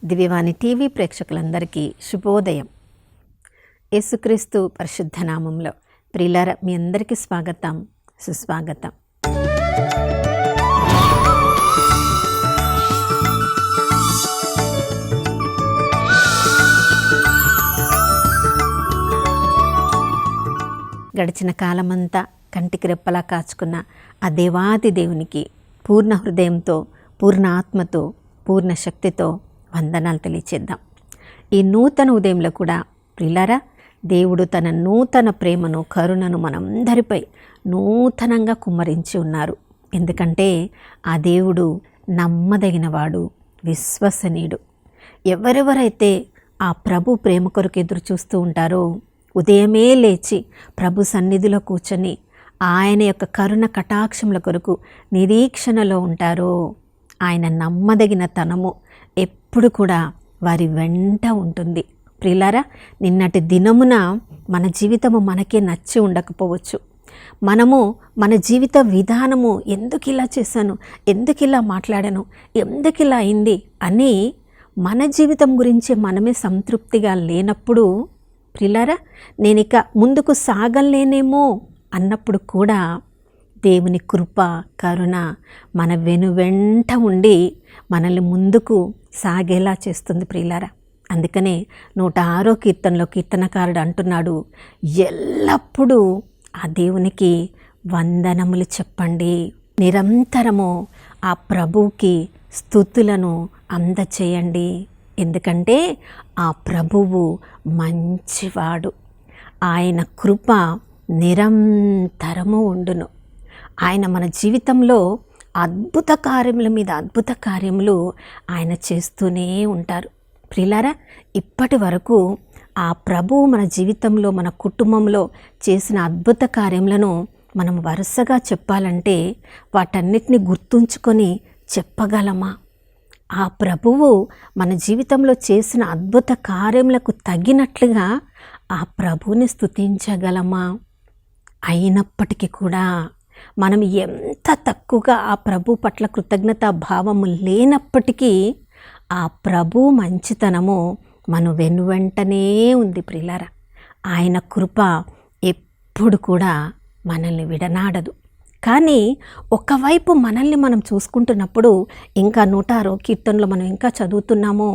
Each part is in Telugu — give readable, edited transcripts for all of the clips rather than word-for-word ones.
దివ్యవాణి టీవీ ప్రేక్షకులందరికీ శుభోదయం. యేసుక్రీస్తు పరిశుద్ధ నామంలో ప్రియులారా, మీ అందరికీ స్వాగతం, సుస్వాగతం. గడిచిన కాలమంతా కంటికి రెప్పలా కాచుకున్న ఆ దేవాది దేవునికి పూర్ణ హృదయంతో, పూర్ణ ఆత్మతో, పూర్ణ శక్తితో వందనాలు తెలియచేద్దాం. ఈ నూతన ఉదయంలో కూడా ప్రియులారా, దేవుడు తన నూతన ప్రేమను, కరుణను మనందరిపై నూతనంగా కుమ్మరించి ఉన్నారు. ఎందుకంటే ఆ దేవుడు నమ్మదగినవాడు, విశ్వసనీయుడు. ఎవరెవరైతే ఆ ప్రభు ప్రేమ కొరకు ఎదురు చూస్తూ ఉంటారో, ఉదయమే లేచి ప్రభు సన్నిధిలో కూర్చొని ఆయన యొక్క కరుణ కటాక్షముల కొరకు నిరీక్షణలో ఉంటారో, ఆయన నమ్మదగిన తనము ఎప్పుడు కూడా వారి వెంట ఉంటుంది. ప్రియులారా, నిన్నటి దినమున మన జీవితము మనకే నచ్చి ఉండకపోవచ్చు. మనము మన జీవిత విధానము ఎందుకు ఇలా చేశాను, ఎందుకు ఇలా మాట్లాడాను, ఎందుకు ఇలా అయింది అని మన జీవితం గురించి మనమే సంతృప్తిగా లేనప్పుడు, ప్రియులారా, నేనిక ముందుకు సాగలేనేమో అన్నప్పుడు కూడా దేవుని కృప, కరుణ మన వెనువెంట ఉండి మనల్ని ముందుకు సాగేలా చేస్తుంది. ప్రియులారా, అందుకనే 106వ కీర్తనలో కీర్తనకారుడు అంటున్నాడు, ఎల్లప్పుడూ ఆ దేవునికి వందనములు చెప్పండి, నిరంతరము ఆ ప్రభువుకి స్తుతులను అందచేయండి. ఎందుకంటే ఆ ప్రభువు మంచివాడు, ఆయన కృప నిరంతరము ఉండును. ఆయన మన జీవితంలో అద్భుత కార్యముల మీద అద్భుత కార్యములు ఆయన చేస్తూనే ఉంటారు. ప్రియులారా, ఇప్పటి వరకు ఆ ప్రభువు మన జీవితంలో, మన కుటుంబంలో చేసిన అద్భుత కార్యములను మనం వరుసగా చెప్పాలంటే వాటన్నిటిని గుర్తుంచుకొని చెప్పగలమా? ఆ ప్రభువు మన జీవితంలో చేసిన అద్భుత కార్యములకు తగినట్లుగా ఆ ప్రభువుని స్తుతించగలమా? అయినప్పటికీ కూడా మనం ఎంత తక్కువగా ఆ ప్రభు పట్ల కృతజ్ఞతా భావము లేనప్పటికీ ఆ ప్రభు మంచితనము మన వెనువెంటనే ఉంది. ప్రియులారా, ఆయన కృప ఎప్పుడు కూడా మనల్ని విడనాడదు. కానీ ఒకవైపు మనల్ని మనం చూసుకుంటున్నప్పుడు, ఇంకా 106వ కీర్తనలో మనం ఇంకా చదువుతున్నాము,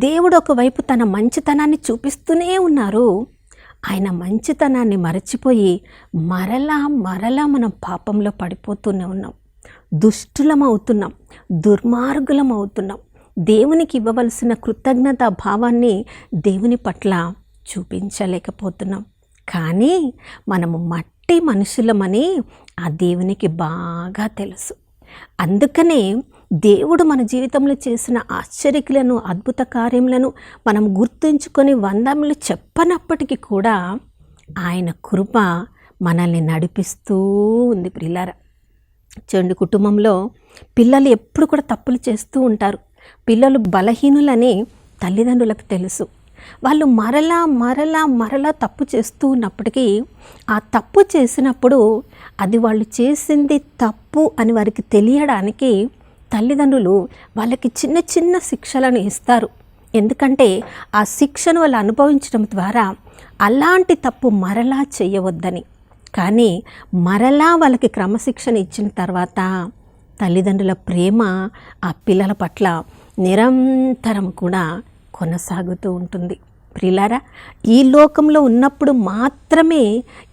దేవుడు ఒకవైపు తన మంచితనాన్ని చూపిస్తూనే ఉన్నారు. ఆయన మంచితనాన్ని మరచిపోయి మరలా మనం పాపంలో పడిపోతూనే ఉన్నాం, దుష్టులం అవుతున్నాం, దుర్మార్గులం అవుతున్నాం. దేవునికి ఇవ్వవలసిన కృతజ్ఞత భావాన్ని దేవుని పట్ల చూపించలేకపోతున్నాం. కానీ మనము మట్టి మనుషులమని ఆ దేవునికి బాగా తెలుసు. అందుకనే దేవుడు మన జీవితంలో చేసిన ఆశ్చర్యకులను, అద్భుత కార్యములను మనం గుర్తుంచుకొని వందములు చెప్పనప్పటికీ కూడా ఆయన కృప మనల్ని నడిపిస్తూ ఉంది. ప్రియులారా, చూడండి, కుటుంబంలో పిల్లలు ఎప్పుడు కూడా తప్పులు చేస్తూ ఉంటారు. పిల్లలు బలహీనులని తల్లిదండ్రులకు తెలుసు. వాళ్ళు మరలా తప్పు చేస్తూ ఉన్నప్పటికీ ఆ తప్పు చేసినప్పుడు అది వాళ్ళు చేసింది తప్పు అని వారికి తెలియడానికి తల్లిదండ్రులు వాళ్ళకి చిన్న చిన్న శిక్షలను ఇస్తారు. ఎందుకంటే ఆ శిక్షను వాళ్ళు అనుభవించడం ద్వారా అలాంటి తప్పు మరలా చేయవద్దని. కానీ మరలా వాళ్ళకి క్రమశిక్షణ ఇచ్చిన తర్వాత తల్లిదండ్రుల ప్రేమ ఆ పిల్లల పట్ల నిరంతరం కూడా కొనసాగుతూ ఉంటుంది. ప్రియులారా, ఈ లోకంలో ఉన్నప్పుడు మాత్రమే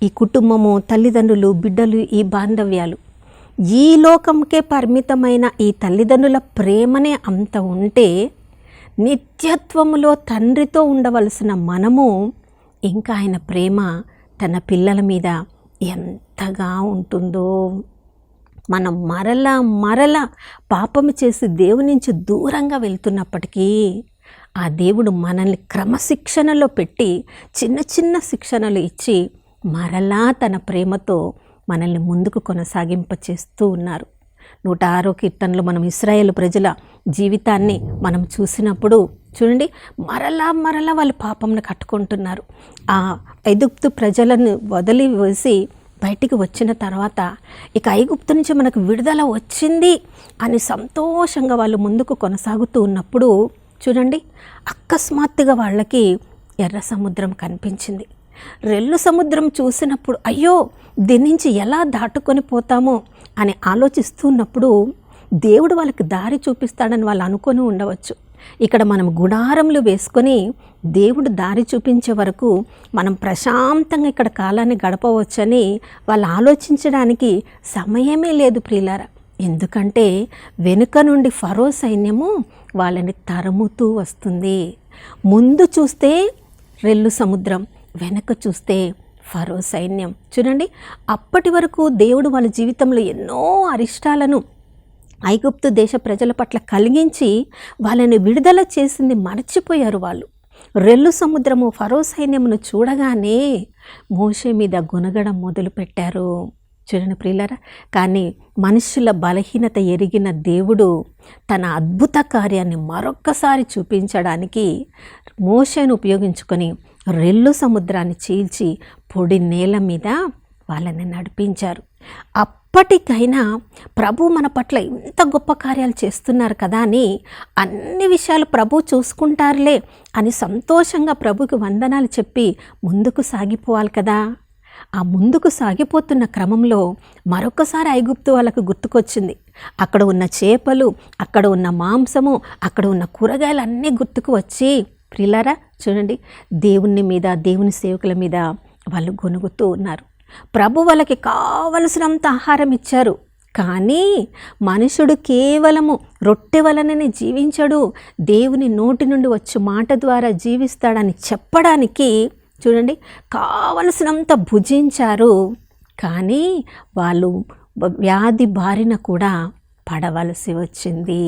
ఈ కుటుంబము, తల్లిదండ్రులు, బిడ్డలు, ఈ బాంధవ్యాలు, ఈ లోకంకే పరిమితమైన ఈ తల్లిదండ్రుల ప్రేమనే అంత ఉంటే, నిత్యత్వములో తండ్రితో ఉండవలసిన మనము ఇంకా ఆయన ప్రేమ తన పిల్లల మీద ఎంతగా ఉంటుందో. మనం మరలా పాపము చేసి దేవుని నుంచి దూరంగా వెళ్తున్నప్పటికీ ఆ దేవుడు మనల్ని క్రమశిక్షణలో పెట్టి చిన్న చిన్న శిక్షణలు ఇచ్చి మరలా తన ప్రేమతో మనల్ని ముందుకు కొనసాగింపచేస్తూ ఉన్నారు. 106వ కీర్తనలో మనం ఇశ్రాయేలు ప్రజల జీవితాన్ని మనం చూసినప్పుడు చూడండి, మరలా వాళ్ళు పాపంను కట్టుకుంటున్నారు. ఆ ఐగుప్తు ప్రజలను వదిలి వేసి బయటికి వచ్చిన తర్వాత ఇక ఐగుప్తు నుంచి మనకు విడుదల వచ్చింది అని సంతోషంగా వాళ్ళు ముందుకు కొనసాగుతూ ఉన్నప్పుడు చూడండి, అకస్మాత్తుగా వాళ్ళకి ఎర్ర సముద్రం కనిపించింది. రెల్లు సముద్రం చూసినప్పుడు అయ్యో దీని నుంచి ఎలా దాటుకొని పోతామో అని ఆలోచిస్తున్నప్పుడు దేవుడు వాళ్ళకి దారి చూపిస్తాడని వాళ్ళు అనుకొని ఉండవచ్చు. ఇక్కడ మనం గుడారములు వేసుకొని దేవుడు దారి చూపించే వరకు మనం ప్రశాంతంగా ఇక్కడ కాలాన్ని గడపవచ్చని వాళ్ళు ఆలోచించడానికి సమయమే లేదు ప్రియులారా. ఎందుకంటే వెనుక నుండి ఫరో సైన్యము వాళ్ళని తరుముతూ వస్తుంది. ముందు చూస్తే రెల్లు సముద్రం, వెనక చూస్తే ఫరో సైన్యం. చూడండి, అప్పటి వరకు దేవుడు వాళ్ళ జీవితంలో ఎన్నో అరిష్టాలను ఐగుప్తు దేశ ప్రజల పట్ల కలిగించి వాళ్ళని విడుదల చేసింది మర్చిపోయారు వాళ్ళు. రెల్లు సముద్రము ఫరో సైన్యమును చూడగానే మోషే మీద గునగడం మొదలుపెట్టారు. చూడండి ప్రియులారా, కానీ మనుషుల బలహీనత ఎరిగిన దేవుడు తన అద్భుత కార్యాన్ని మరొక్కసారి చూపించడానికి మోషేను ఉపయోగించుకొని రెల్లు సముద్రాన్ని చీల్చి పొడి నేల మీద వాళ్ళని నడిపించారు. అప్పటికైనా ప్రభు మన పట్ల ఇంత గొప్ప కార్యాలు చేస్తున్నారు కదా అని అన్ని విషయాలు ప్రభు చూసుకుంటారులే అని సంతోషంగా ప్రభుకి వందనాలు చెప్పి ముందుకు సాగిపోవాలి కదా. ఆ ముందుకు సాగిపోతున్న క్రమంలో మరొకసారి ఐగుప్తు వాళ్ళకు గుర్తుకొచ్చింది. అక్కడ ఉన్న చేపలు, అక్కడ ఉన్న మాంసము, అక్కడ ఉన్న కూరగాయలు అన్నీ గుర్తుకు వచ్చి ప్రియులారా చూడండి, దేవుని మీద, దేవుని సేవకుల మీద వాళ్ళు గొనుగుతూ ఉన్నారు. ప్రభు వాళ్ళకి కావలసినంత ఆహారం ఇచ్చారు. కానీ మనుషుడు కేవలము రొట్టె వలననే జీవించడు, దేవుని నోటి నుండి వచ్చే మాట ద్వారా జీవిస్తాడని చెప్పడానికి చూడండి కావలసినంత భుజించారు. కానీ వాళ్ళు వ్యాధి బారిన కూడా పడవలసి వచ్చింది.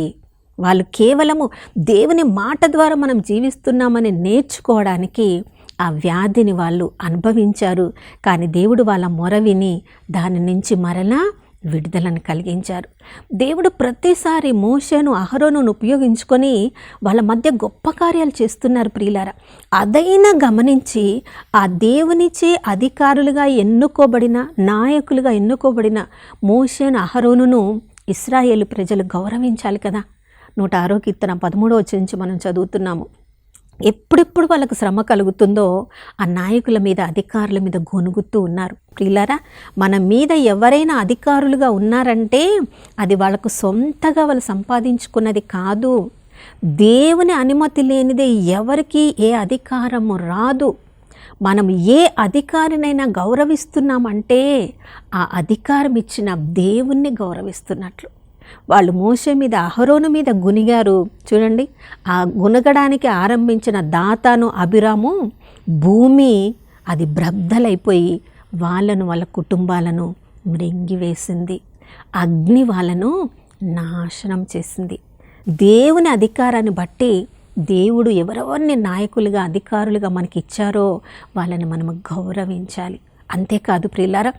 వాళ్ళు కేవలము దేవుని మాట ద్వారా మనం జీవిస్తున్నామని నేర్చుకోవడానికి ఆ వ్యాధిని వాళ్ళు అనుభవించారు. కానీ దేవుడు వాళ్ళ మొర విని దాని నుంచి మరలా విడుదలను కలిగించారు. దేవుడు ప్రతిసారి మోషేను, అహరోనును ఉపయోగించుకొని వాళ్ళ మధ్య గొప్ప కార్యాలు చేస్తున్నారు ప్రియులారా. అదైనా గమనించి ఆ దేవునిచే అధికారులుగా ఎన్నుకోబడిన, నాయకులుగా ఎన్నుకోబడిన మోషేను, అహరోనును ఇశ్రాయేలు ప్రజలు గౌరవించాలి కదా. 106వ కీర్తన 13వ వచనం నుంచి మనం చదువుతున్నాము. ఎప్పుడెప్పుడు వాళ్ళకు శ్రమ కలుగుతుందో ఆ నాయకుల మీద, అధికారుల మీద గొనుగుతూ ఉన్నారు. ప్రియులారా, మన మీద ఎవరైనా అధికారులుగా ఉన్నారంటే అది వాళ్ళకు సొంతగా వాళ్ళు సంపాదించుకున్నది కాదు. దేవుని అనుమతి లేనిదే ఎవరికి ఏ అధికారము రాదు. మనం ఏ అధికారినైనా గౌరవిస్తున్నామంటే ఆ అధికారం ఇచ్చిన దేవుణ్ణి గౌరవిస్తున్నట్లు. వాళ్ళు మోషే మీద, అహరోను మీద గునిగారు. చూడండి, ఆ గునగడానికి ఆరంభించిన దాతాను, అబిరాము భూమి అది బ్రద్దలైపోయి వాళ్ళను, వాళ్ళ కుటుంబాలను మృంగివేసింది. అగ్ని వాళ్ళను నాశనం చేసింది. దేవుని అధికారాన్ని బట్టి దేవుడు ఎవరెవరిని నాయకులుగా, అధికారులుగా మనకి ఇచ్చారో వాళ్ళని మనము గౌరవించాలి. అంతేకాదు ప్రియులారా,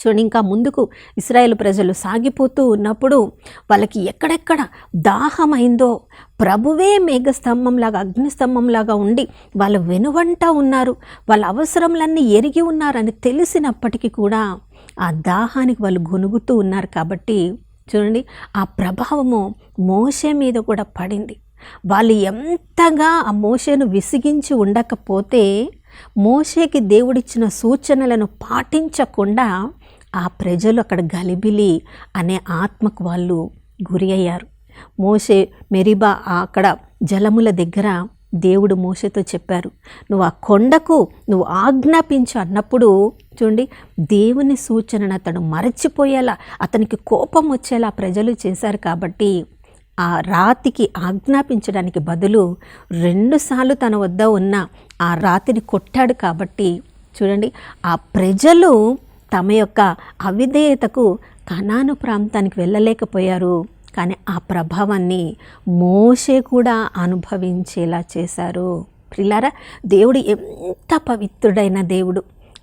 చూడండి, ఇంకా ముందుకు ఇశ్రాయేలు ప్రజలు సాగిపోతూ ఉన్నప్పుడు వాళ్ళకి ఎక్కడెక్కడ దాహమైందో ప్రభువే మేఘస్తంభంలాగా, అగ్నిస్తంభంలాగా ఉండి వాళ్ళ వెనువంట ఉన్నారు, వాళ్ళ అవసరములన్నీ ఎరిగి ఉన్నారని తెలిసినప్పటికీ కూడా ఆ దాహానికి వాళ్ళు గొనుగుతూ ఉన్నారు. కాబట్టి చూడండి, ఆ ప్రభావము మోషే మీద కూడా పడింది. వాళ్ళు ఎంతగా ఆ మోషేను విసిగించి ఉండకపోతే, మోషేకి దేవుడిచ్చిన సూచనలను పాటించకుండా ఆ ప్రజలు అక్కడ గలిబిలి అనే ఆత్మకు వాళ్ళు గురి అయ్యారు. మోషే మెరిబా అక్కడ జలముల దగ్గర దేవుడు మోషేతో చెప్పారు, నువ్వు ఆ కొండకు నువ్వు ఆజ్ఞాపించు అన్నప్పుడు చూడండి, దేవుని సూచనను అతడు మరచిపోయేలా, అతనికి కోపం వచ్చేలా ప్రజలు చేశారు. కాబట్టి ఆ రాతికి ఆజ్ఞాపించడానికి బదులు 2 సార్లు తన వద్ద ఉన్న ఆ రాతిని కొట్టాడు. కాబట్టి చూడండి, ఆ ప్రజలు తమ యొక్క అవిధేయతకు కనాను ప్రాంతానికి వెళ్ళలేకపోయారు. కానీ ఆ ప్రభావాన్ని మోషే కూడా అనుభవించేలా చేశారు. ప్రియులారా, దేవుడు ఎంత పవిత్రుడైన దేవుడు!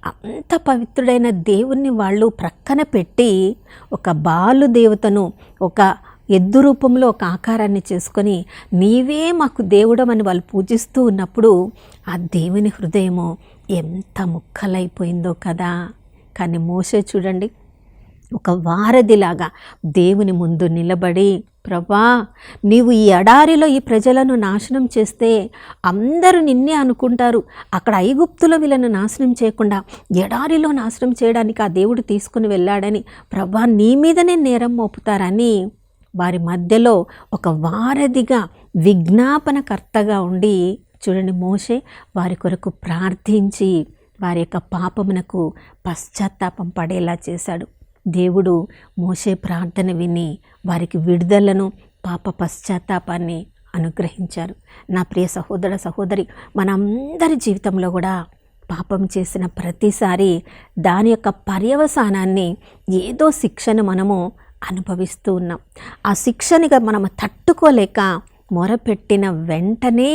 అంత పవిత్రుడైన దేవుణ్ణి వాళ్ళు ప్రక్కన పెట్టి ఒక బాలు దేవతను, ఒక ఎద్దు రూపంలో ఒక ఆకారాన్ని చేసుకొని నీవే మాకు దేవుడమని వాళ్ళు పూజిస్తూ ఉన్నప్పుడు ఆ దేవుని హృదయము ఎంత ముక్కలైపోయిందో కదా. కానీ మోషే చూడండి, ఒక వారధిలాగా దేవుని ముందు నిలబడి ప్రభా, నీవు ఈ ఎడారిలో ఈ ప్రజలను నాశనం చేస్తే అందరూ నిన్నే అనుకుంటారు. అక్కడ ఐగుప్తులో వీళ్ళను నాశనం చేయకుండా ఎడారిలో నాశనం చేయడానికి ఆ దేవుడు తీసుకుని వెళ్ళాడని ప్రభా నీ మీదనే నేరం మోపుతారని వారి మధ్యలో ఒక వారధిగా విజ్ఞాపనకర్తగా ఉండి చూడండి, మోషే వారి కొరకు ప్రార్థించి వారి యొక్క పాపమునకు పశ్చాత్తాపం పడేలా చేశాడు. దేవుడు మోషే ప్రార్థన విని వారికి విడుదలను, పాప పశ్చాత్తాపాన్ని అనుగ్రహించారు. నా ప్రియ సహోదర సహోదరి, మనందరి జీవితంలో కూడా పాపం చేసిన ప్రతిసారి దాని యొక్క పర్యవసానాన్ని ఏదో శిక్షను మనము అనుభవిస్తూ ఉన్నాం. ఆ శిక్షనిగా మనము తట్టుకోలేక మొరపెట్టిన వెంటనే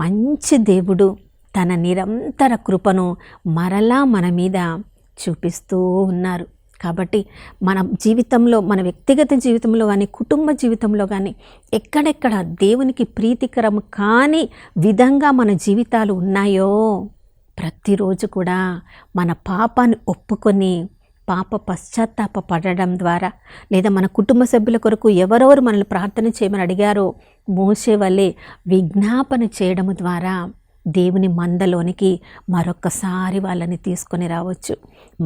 మంచి దేవుడు తన నిరంతర కృపను మరలా మన మీద చూపిస్తూ ఉన్నారు. కాబట్టి మన జీవితంలో, మన వ్యక్తిగత జీవితంలో కానీ కుటుంబ జీవితంలో కానీ ఎక్కడెక్కడ దేవునికి ప్రీతికరం కాని విధంగా మన జీవితాలు ఉన్నాయో ప్రతిరోజు కూడా మన పాపాన్ని ఒప్పుకొని పాప పశ్చాత్తాప పడడం ద్వారా, లేదా మన కుటుంబ సభ్యుల కొరకు ఎవరెవరు మనల్ని ప్రార్థన చేయమని అడిగారో మోసే వల్లే విజ్ఞాపన చేయడం ద్వారా దేవుని మందలోనికి మరొక్కసారి వాళ్ళని తీసుకొని రావచ్చు.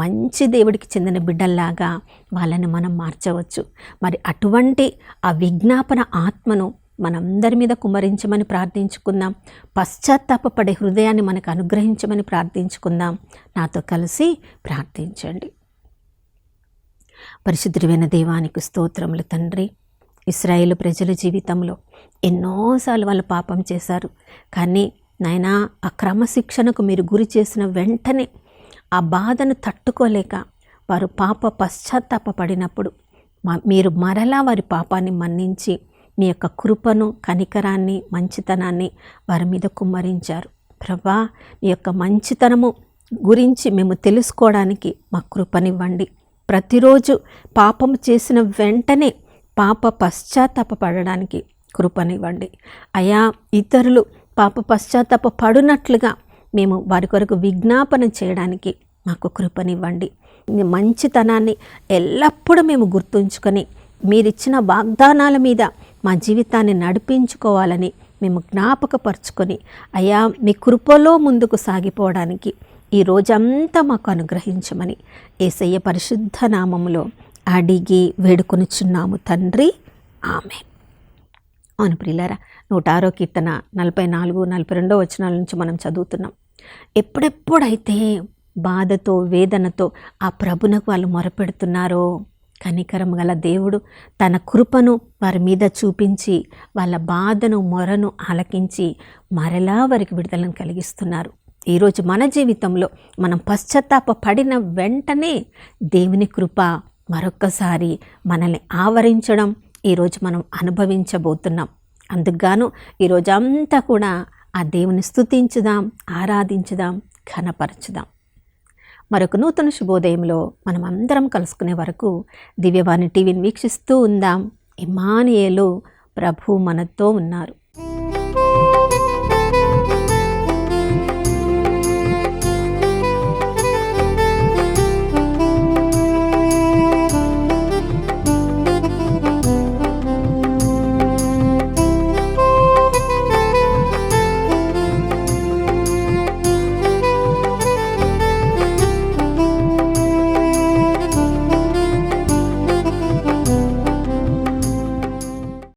మంచి దేవుడికి చెందిన బిడ్డల్లాగా వాళ్ళని మనం మార్చవచ్చు. మరి అటువంటి ఆ విజ్ఞాపన ఆత్మను మనందరి మీద కుమ్మరించమని ప్రార్థించుకుందాం. పశ్చాత్తాపపడే హృదయాన్ని మనకు అనుగ్రహించమని ప్రార్థించుకుందాం. నాతో కలిసి ప్రార్థించండి. పరిశుద్ధుడైన దేవానికి స్తోత్రములు తండ్రి. ఇశ్రాయేలు ప్రజల జీవితంలో ఎన్నోసార్లు వాళ్ళు పాపం చేశారు. కానీ నాయనా, ఆ క్రమశిక్షణకు మీరు గురి చేసిన వెంటనే ఆ బాధను తట్టుకోలేక వారు పాప పశ్చాత్తాపడినప్పుడు మీరు మరలా వారి పాపాన్ని మన్నించి మీ యొక్క కృపను, కనికరాన్ని, మంచితనాన్ని వారి మీద కుమ్మరించారు. ప్రభా, నీ యొక్క మంచితనము గురించి మేము తెలుసుకోవడానికి మా కృపనివ్వండి. ప్రతిరోజు పాపము చేసిన వెంటనే పాప పశ్చాత్తాపడడానికి కృపనివ్వండి. అయా, ఇతరులు పాప పశ్చాత్తాప పడునట్లుగా మేము వారి కొరకు విజ్ఞాపన చేయడానికి మాకు కృపనివ్వండి. మీ మంచితనాన్ని ఎల్లప్పుడూ మేము గుర్తుంచుకొని మీరిచ్చిన వాగ్దానాల మీద మా జీవితాన్ని నడిపించుకోవాలని మేము జ్ఞాపకపరుచుకొని అయ్యా మీ కృపలో ముందుకు సాగిపోవడానికి ఈ రోజంతా మాకు అనుగ్రహించమని యేసయ్య పరిశుద్ధ నామములో అడిగి వేడుకొనుచున్నాము తండ్రి, ఆమేన్. అవును ప్రియులారా, 106వ కీర్తన 44, 42 వచనాల నుంచి మనం చదువుతున్నాం. ఎప్పుడెప్పుడైతే బాధతో, వేదనతో ఆ ప్రభునకు వాళ్ళు మొరపెడుతున్నారో కనికరం గల దేవుడు తన కృపను వారి మీద చూపించి వాళ్ళ బాధను, మొరను ఆలకించి మరలా వారికి విడుదలను కలిగిస్తున్నారు. ఈరోజు మన జీవితంలో మనం పశ్చాత్తాప పడిన వెంటనే దేవుని కృప మరొక్కసారి మనల్ని ఆవరించడం ఈరోజు మనం అనుభవించబోతున్నాం. అందుకుగాను ఈరోజు అంతా కూడా ఆ దేవుని స్తుతించుదాం, ఆరాధించుదాం, ఘనపరచుదాం. మరొక నూతన శుభోదయంలో మనం అందరం కలుసుకునే వరకు దివ్యవాణి టీవీని వీక్షిస్తూ ఉందాం. ఇమ్మానుయేలు, ప్రభు మనతో ఉన్నారు.